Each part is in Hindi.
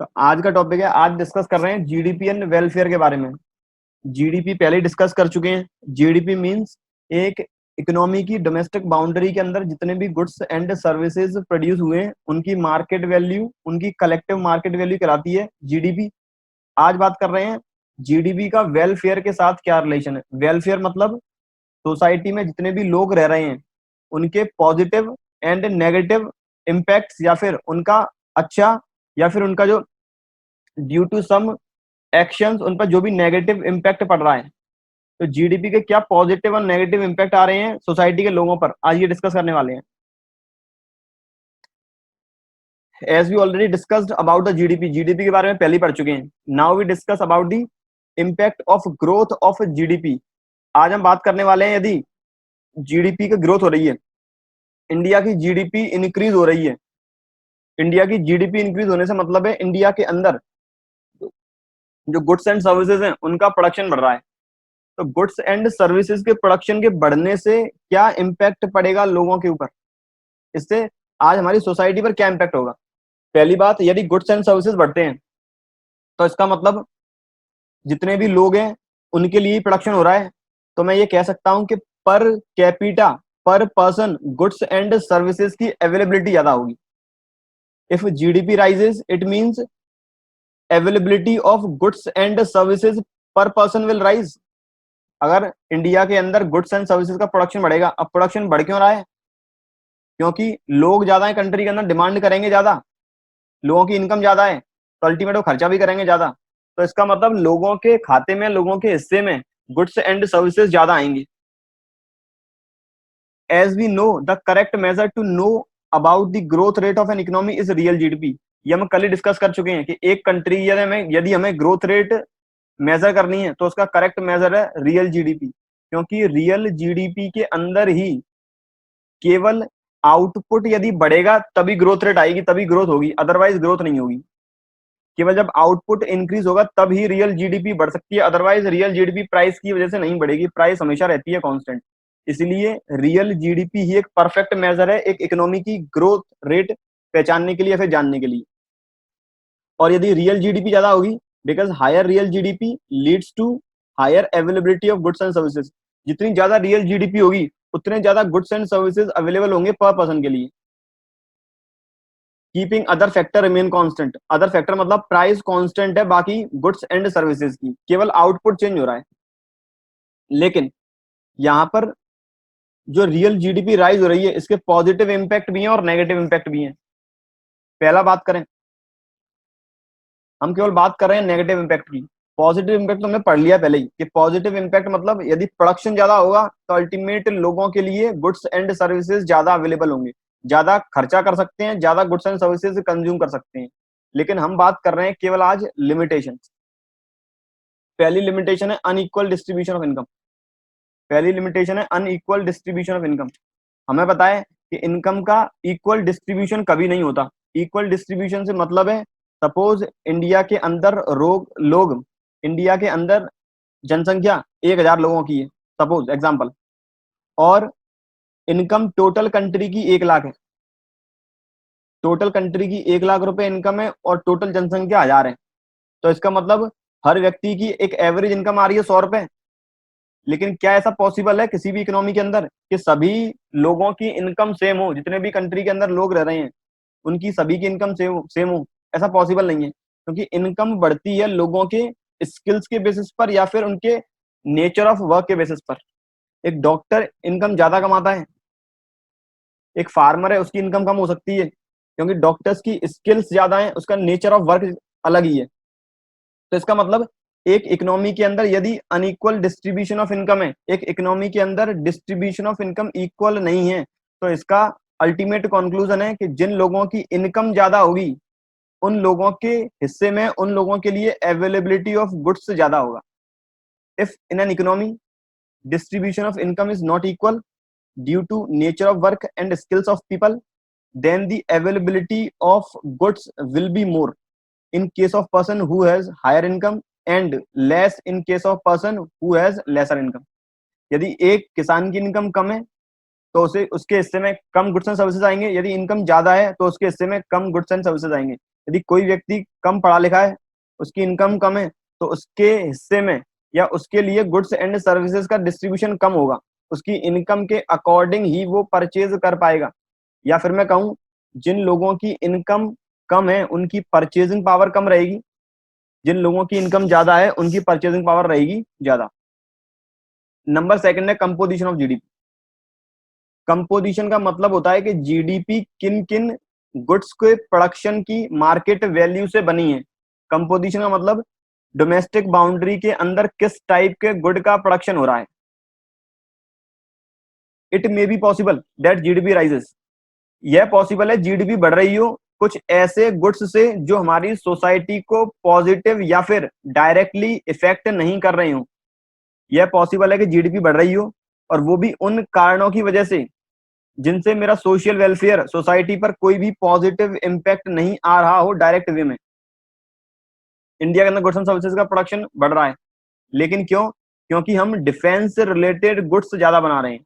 तो आज का टॉपिक है, आज डिस्कस कर रहे हैं जीडीपी एंड वेलफेयर के बारे में। जीडीपी पहले ही डिस्कस कर चुके हैं। जीडीपी मींस एक इकोनॉमी की डोमेस्टिक बाउंड्री के अंदर जितने भी गुड्स एंड सर्विसेज प्रोड्यूस हुए हैं उनकी मार्केट वैल्यू, उनकी कलेक्टिव मार्केट वैल्यू कहलाती है जीडीपी। आज बात कर रहे हैं जीडीपी का वेलफेयर के साथ क्या रिलेशन है। वेलफेयर मतलब सोसाइटी में जितने भी लोग रह रहे हैं उनके पॉजिटिव एंड नेगेटिव इम्पैक्ट्स, या फिर उनका अच्छा, या फिर उनका जो ड्यू टू सम एक्शंस उन पर जो भी नेगेटिव इम्पैक्ट पड़ रहा है। तो जीडीपी के क्या पॉजिटिव और नेगेटिव इम्पैक्ट आ रहे हैं सोसाइटी के लोगों पर, आज ये डिस्कस करने वाले हैं। As we already discussed about the GDP, GDP के बारे में पहले ही पढ़ चुके हैं। Now we discuss about the impact of growth of GDP. आज हम बात करने वाले हैं यदि जीडीपी की ग्रोथ हो रही है, इंडिया की जीडीपी इंक्रीज हो रही है। इंडिया की जीडीपी इंक्रीज होने से मतलब है इंडिया के अंदर जो गुड्स एंड सर्विसेज हैं उनका प्रोडक्शन बढ़ रहा है। तो गुड्स एंड सर्विसेज के प्रोडक्शन के बढ़ने से क्या इम्पैक्ट पड़ेगा लोगों के ऊपर, इससे आज हमारी सोसाइटी पर क्या इम्पैक्ट होगा। पहली बात, यदि गुड्स एंड सर्विसेज बढ़ते हैं तो इसका मतलब जितने भी लोग हैं उनके लिए प्रोडक्शन हो रहा है। तो मैं ये कह सकता हूं कि पर कैपिटा, पर पर्सन गुड्स एंड सर्विसेज की अवेलेबिलिटी ज्यादा होगी। If GDP rises it means availability of goods and services पर पर्सन विल राइज। अगर इंडिया के अंदर गुड्स एंड सर्विसेज का प्रोडक्शन बढ़ेगा, अब प्रोडक्शन बढ़ क्यों रहा है? क्योंकि लोग ज्यादा है कंट्री के अंदर, डिमांड करेंगे ज्यादा, लोगों की इनकम ज्यादा है तो अल्टीमेट वो खर्चा भी करेंगे ज्यादा। तो इसका मतलब लोगों के खाते में, लोगों के हिस्से में गुड्स एंड सर्विसेज ज्यादा आएंगी। As we know the correct measure to know about the growth rate of an economy is real GDP. ये हम कल ही डिस्कस कर चुके हैं कि एक कंट्री यदि हमें ग्रोथ रेट मेजर करनी है तो उसका करेक्ट मेजर है रियल जीडीपी। क्योंकि रियल जीडीपी के अंदर ही केवल आउटपुट यदि बढ़ेगा तभी ग्रोथ रेट आएगी, तभी ग्रोथ होगी, अदरवाइज ग्रोथ नहीं होगी। केवल जब आउटपुट इंक्रीज होगा तब ही रियल जीडीपी बढ़ सकती है, अदरवाइज रियल जीडीपी प्राइस की वजह से नहीं बढ़ेगी, प्राइस हमेशा रहती है कांस्टेंट। इसलिए रियल जीडीपी ही एक परफेक्ट मेजर है एक इकोनॉमी की ग्रोथ रेट पहचानने के लिए, फिर जानने के लिए। और यदि रियल जीडीपी ज्यादा होगी, because higher real GDP leads to higher availability of goods and services. जितनी ज्यादा रियल जीडीपी होगी उतने ज्यादा गुड्स एंड सर्विसेज अवेलेबल होंगे पर पर्सन के लिए। Keeping other factor remain constant, other factor मतलब प्राइस कांस्टेंट है बाकी गुड्स एंड सर्विसेज की, केवल आउटपुट चेंज हो रहा है। लेकिन यहां पर जो रियल जीडीपी राइज हो रही है इसके पॉजिटिव इंपैक्ट भी हैं और नेगेटिव इंपैक्ट भी हैं। पहला बात करें, हम केवल बात कर रहे हैं नेगेटिव इंपैक्ट की। पॉजिटिव इंपैक्ट तो हमने पढ़ लिया पहले ही कि पॉजिटिव इंपैक्ट मतलब यदि प्रोडक्शन ज्यादा होगा तो अल्टीमेट लोगों के लिए गुड्स एंड सर्विसेज ज्यादा अवेलेबल होंगे, ज्यादा खर्चा कर सकते हैं, ज्यादा गुड्स एंड सर्विसेज कंज्यूम कर सकते हैं। लेकिन हम बात कर रहे हैं केवल आज लिमिटेशन। पहली लिमिटेशन है अनइक्वल डिस्ट्रीब्यूशन ऑफ इनकम। पहली लिमिटेशन है अनइक्वल डिस्ट्रीब्यूशन ऑफ इनकम। हमें पता है कि इनकम का इक्वल डिस्ट्रीब्यूशन कभी नहीं होता। इक्वल डिस्ट्रीब्यूशन से मतलब है, सपोज इंडिया के अंदर लोग इंडिया के अंदर जनसंख्या 1000 लोगों की है, सपोज एग्जांपल, और इनकम टोटल कंट्री की 1 लाख है। टोटल कंट्री की 1 लाख रुपए इनकम है और टोटल जनसंख्या 1000 है। तो इसका मतलब हर व्यक्ति की एक एवरेज इनकम आ रही है 100 रुपए। लेकिन क्या ऐसा पॉसिबल है किसी भी इकोनॉमी के अंदर कि सभी लोगों की इनकम सेम हो? जितने भी कंट्री के अंदर लोग रह रहे हैं उनकी सभी की इनकम सेम हो, ऐसा पॉसिबल नहीं है। क्योंकि इनकम बढ़ती है लोगों के स्किल्स के बेसिस पर या फिर उनके नेचर ऑफ वर्क के बेसिस पर। एक डॉक्टर इनकम ज्यादा कमाता है, एक फार्मर है उसकी इनकम कम हो सकती है, क्योंकि डॉक्टर्स की स्किल्स ज्यादा है, उसका नेचर ऑफ वर्क अलग ही है। तो इसका मतलब एक इकोनॉमी के अंदर यदि अनइक्वल डिस्ट्रीब्यूशन ऑफ इनकम है, एक इकोनॉमी के अंदर डिस्ट्रीब्यूशन ऑफ इनकम इक्वल नहीं है, तो इसका अल्टीमेट कंक्लूजन है कि जिन लोगों की इनकम ज्यादा होगी उन लोगों के हिस्से में, उन लोगों के लिए अवेलेबिलिटी ऑफ गुड्स ज्यादा होगा। If in an economy distribution of income is not equal due to nature of work and skills of people, then the availability of goods will be more in case of person who has higher income and less in case of person who has lesser income। यदि एक किसान की इनकम कम है तो उसे उसके हिस्से में कम गुड्स एंड सर्विसेज आएंगे, यदि इनकम ज्यादा है तो उसके हिस्से में कम गुड्स एंड सर्विसेज आएंगे। यदि कोई व्यक्ति कम पढ़ा लिखा है, उसकी इनकम कम है, तो उसके हिस्से में या उसके लिए गुड्स एंड सर्विसेज का डिस्ट्रीब्यूशन कम होगा, उसकी इनकम के अकॉर्डिंग ही वो परचेज कर पाएगा। या फिर मैं कहूँ, जिन लोगों की इनकम कम है उनकी परचेजिंग पावर कम रहेगी, जिन लोगों की इनकम ज्यादा है उनकी परचेजिंग पावर रहेगी ज्यादा। नंबर सेकंड है कंपोजिशन ऑफ जीडीपी। कंपोजिशन का मतलब होता है कि जीडीपी किन किन गुड्स के प्रोडक्शन की मार्केट वैल्यू से बनी है। कंपोजिशन का मतलब डोमेस्टिक बाउंड्री के अंदर किस टाइप के गुड का प्रोडक्शन हो रहा है। It may be possible that GDP rises, यह पॉसिबल है जीडीपी बढ़ रही हो कुछ ऐसे गुड्स से जो हमारी सोसाइटी को पॉजिटिव या फिर डायरेक्टली इफेक्ट नहीं कर रही हो। यह पॉसिबल है कि जीडीपी बढ़ रही हो और वो भी उन कारणों की वजह से जिनसे मेरा सोशल वेलफेयर, सोसाइटी पर कोई भी पॉजिटिव इंपैक्ट नहीं आ रहा हो डायरेक्ट वे में। इंडिया के अंदर गुड्स एंड सर्विसेज का प्रोडक्शन बढ़ रहा है, लेकिन क्यों? क्योंकि हम डिफेंस से रिलेटेड गुड्स ज्यादा बना रहे हैं,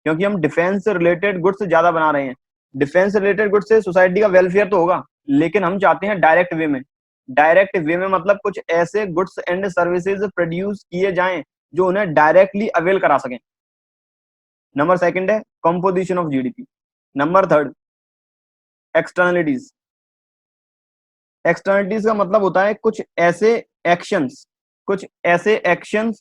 क्योंकि हम डिफेंस से रिलेटेड गुड्स ज्यादा बना रहे हैं। डिफेंस से रिलेटेड गुड्स से सोसाइटी का वेलफेयर तो होगा, लेकिन हम चाहते हैं डायरेक्ट वे में। डायरेक्ट वे में मतलब कुछ ऐसे गुड्स एंड सर्विसेज प्रोड्यूस किए जाएं जो उन्हें डायरेक्टली अवेल करा सकें। नंबर सेकंड है composition of GDP. Number third, externalities. Externalities का मतलब होता है कुछ ऐसे एक्शंस, कुछ ऐसे एक्शंस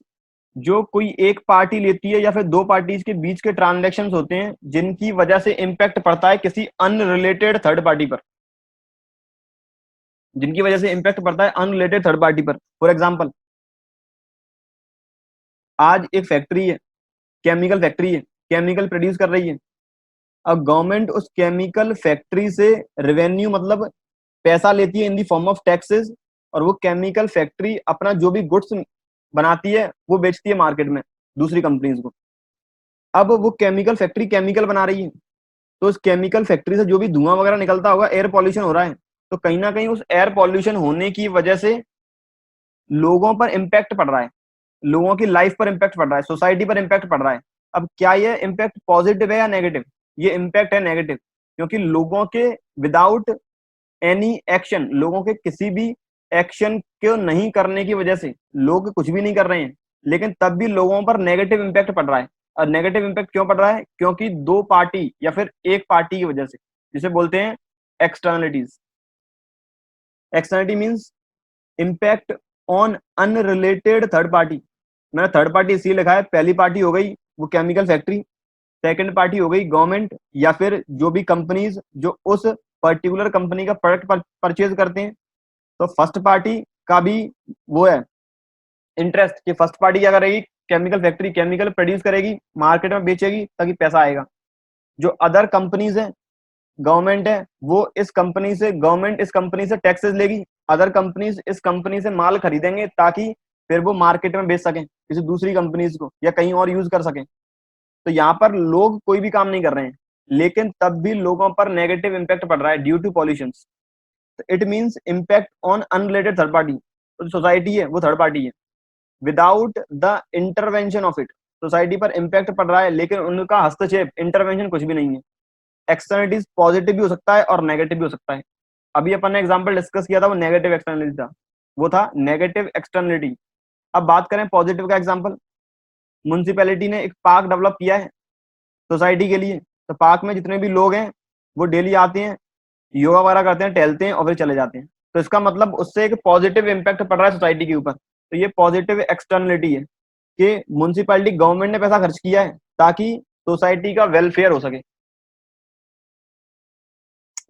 जो कोई एक पार्टी लेती है या फिर दो पार्टीज के बीच के ट्रांजैक्शंस होते हैं जिनकी वजह से इंपैक्ट पड़ता है किसी अनरिलेटेड थर्ड पार्टी पर, जिनकी वजह से इंपैक्ट पड़ता है अनरिलेटेड थर्ड पार्टी पर। फॉर एग्जांपल, आज एक फैक्ट्री है, केमिकल फैक्ट्री है, केमिकल प्रोड्यूस कर रही है। अब गवर्नमेंट उस केमिकल फैक्ट्री से रेवेन्यू मतलब पैसा लेती है इन दी फॉर्म ऑफ टैक्सेस, और वो केमिकल फैक्ट्री अपना जो भी गुड्स बनाती है वो बेचती है मार्केट में दूसरी कंपनीज को। अब वो केमिकल फैक्ट्री केमिकल बना रही है, तो उस केमिकल फैक्ट्री से जो भी धुआं वगैरह निकलता होगा, एयर पॉल्यूशन हो रहा है, तो कहीं ना कहीं उस एयर पॉल्यूशन होने की वजह से लोगों पर इंपैक्ट पड़ रहा है, लोगों की लाइफ पर इंपैक्ट पड़ रहा है, सोसाइटी पर इंपैक्ट पड़ रहा है। अब क्या ये इंपैक्ट पॉजिटिव है या नेगेटिव? ये इंपैक्ट है नेगेटिव, क्योंकि लोगों के विदाउट एनी एक्शन, लोगों के किसी भी एक्शन को नहीं करने की वजह से लोग कुछ भी नहीं कर रहे हैं, लेकिन तब भी लोगों पर नेगेटिव इंपैक्ट पड़ रहा है। और नेगेटिव इंपैक्ट क्यों पड़ रहा है? क्योंकि दो पार्टी या फिर एक पार्टी की वजह से, जिसे बोलते हैं externalities. Externality means impact on unrelated third party. मैंने थर्ड पार्टी इसलिए लिखा है, पहली पार्टी हो गई वो केमिकल फैक्ट्री, सेकंड पार्टी हो गई गवर्नमेंट या फिर जो भी कंपनीज जो उस पर्टिकुलर कंपनी का प्रोडक्ट परचेज करते हैं। तो फर्स्ट पार्टी का भी वो है इंटरेस्ट कि फर्स्ट पार्टी क्या करेगी, केमिकल फैक्ट्री केमिकल प्रोड्यूस करेगी, मार्केट में बेचेगी ताकि पैसा आएगा। जो अदर कंपनीज है, गवर्नमेंट है, वो इस कंपनी से, गवर्नमेंट इस कंपनी से टैक्सेस लेगी, अदर कंपनीज इस कंपनी से माल खरीदेंगे ताकि फिर वो मार्केट में बेच सकें किसी दूसरी कंपनीज को या कहीं और यूज कर सकें। तो यहाँ पर लोग कोई भी काम नहीं कर रहे हैं, लेकिन तब भी लोगों पर नेगेटिव इंपैक्ट पड़ रहा है due to pollution. It means impact on unrelated third party. तो सोसाइटी है वो थर्ड पार्टी है, without the intervention of it society पर इंपैक्ट पड़ रहा है, लेकिन उनका हस्तक्षेप, इंटरवेंशन कुछ भी नहीं है। एक्सटर्नलिटीज पॉजिटिव भी हो सकता है और नेगेटिव भी हो सकता है। अभी अपन ने एग्जांपल डिस्कस किया था, वो नेगेटिव एक्सटर्नलिटी था, वो था नेगेटिव एक्सटर्नलिटी। अब बात करें पॉजिटिव का एग्जांपल, म्युनिसिपैलिटी ने एक पार्क डेवलप किया है सोसाइटी के लिए, तो पार्क में जितने भी लोग हैं वो डेली आते हैं, योगा वगैरह करते हैं, टहलते हैं और फिर चले जाते हैं। तो इसका मतलब उससे एक पॉजिटिव इंपैक्ट पड़ रहा है सोसाइटी के ऊपर। तो ये पॉजिटिव एक्सटर्नलिटी है कि म्युनिसिपैलिटी, गवर्नमेंट ने पैसा खर्च किया है ताकि सोसाइटी का वेलफेयर हो सके।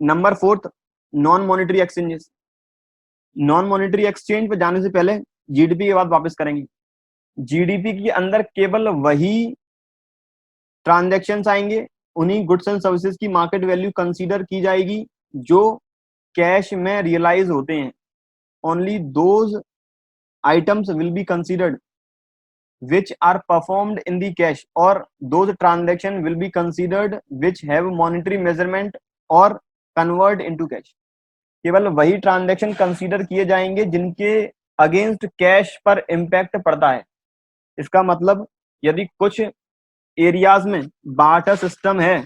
Number fourth, non monetary exchanges. Non monetary exchange पे जाने से पहले जीडीपी की बात वापस करेंगे। जीडीपी के अंदर केवल वही ट्रांजैक्शंस आएंगे, उन्हीं गुड्स एंड सर्विसेज की मार्केट वैल्यू कंसीडर की जाएगी जो कैश में रियलाइज होते हैं। Only those items will be considered which are performed in the cash, or those transaction will be considered which have monetary measurement or convert into cash। केवल वही ट्रांजैक्शन कंसीडर किए जाएंगे जिनके अगेंस्ट कैश पर इंपैक्ट पड़ता है। इसका मतलब यदि कुछ एरियाज में बार्टर सिस्टम है,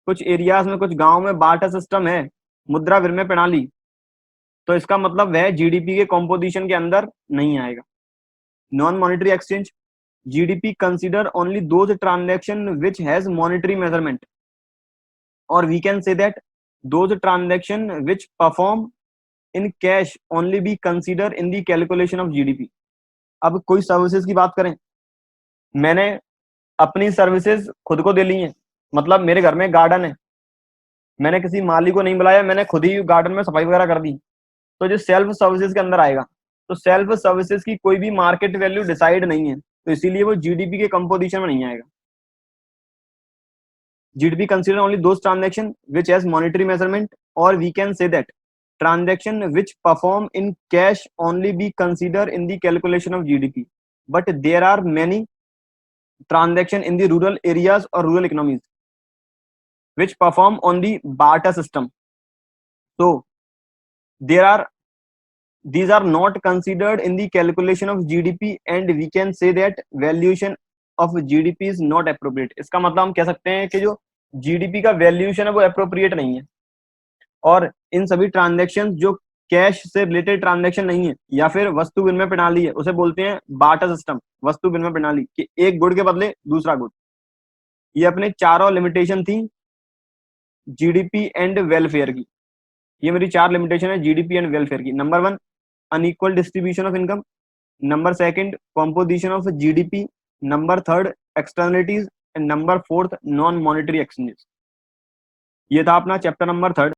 कुछ एरियाज में, कुछ गांव में बार्टर सिस्टम है, मुद्रा विनिमय प्रणाली, तो इसका मतलब वह जीडीपी के कॉम्पोजिशन के अंदर नहीं आएगा। Non monetary exchange, GDP consider only those transaction which has monetary measurement, और we can say that those transaction which perform in cash only be consider in the calculation of GDP. अब कोई सर्विसेज की बात करें, मैंने अपनी सर्विसेज खुद को दे ली हैं, मतलब मेरे घर में गार्डन है, मैंने किसी माली को नहीं बुलाया, मैंने खुद ही गार्डन में सफाई वगैरह कर दी, तो जो सेल्फ सर्विसेज के अंदर आएगा। तो सेल्फ सर्विसेज की कोई भी मार्केट वैल्यू डिसाइड नहीं है, तो इसीलिए वो जीडीपी के कंपोजिशन में नहीं आएगा। GDP consider only those transaction which has monetary measurement, or we can say that transaction which perform in cash only be considered in the calculation of GDP. But there are many transaction in the rural areas or rural economies which perform on the barter system. So there are these are not considered in the calculation of GDP, and we can say that valuation of GDP is not appropriate. इसका मतलब हम कह सकते हैं कि जो GDP का वैल्यूएशन है वो अप्रोप्रिएट नहीं है, और इन सभी ट्रांजैक्शन जो कैश से रिलेटेड ट्रांजैक्शन नहीं है या फिर वस्तु विनिमय प्रणाली है, उसे बोलते हैं बार्टर सिस्टम, वस्तु विनिमय प्रणाली, कि एक गुड के बदले दूसरा गुड। ये अपने चारों लिमिटेशन थी जीडीपी एंड वेलफेयर की। ये मेरी 4 लिमिटेशन है जीडीपी एंड वेलफेयर की। Number 1 unequal distribution of income, number 2 composition of GDP, number 3 externalities, and number 4 non monetary exchanges. ये था अपना चैप्टर नंबर 3।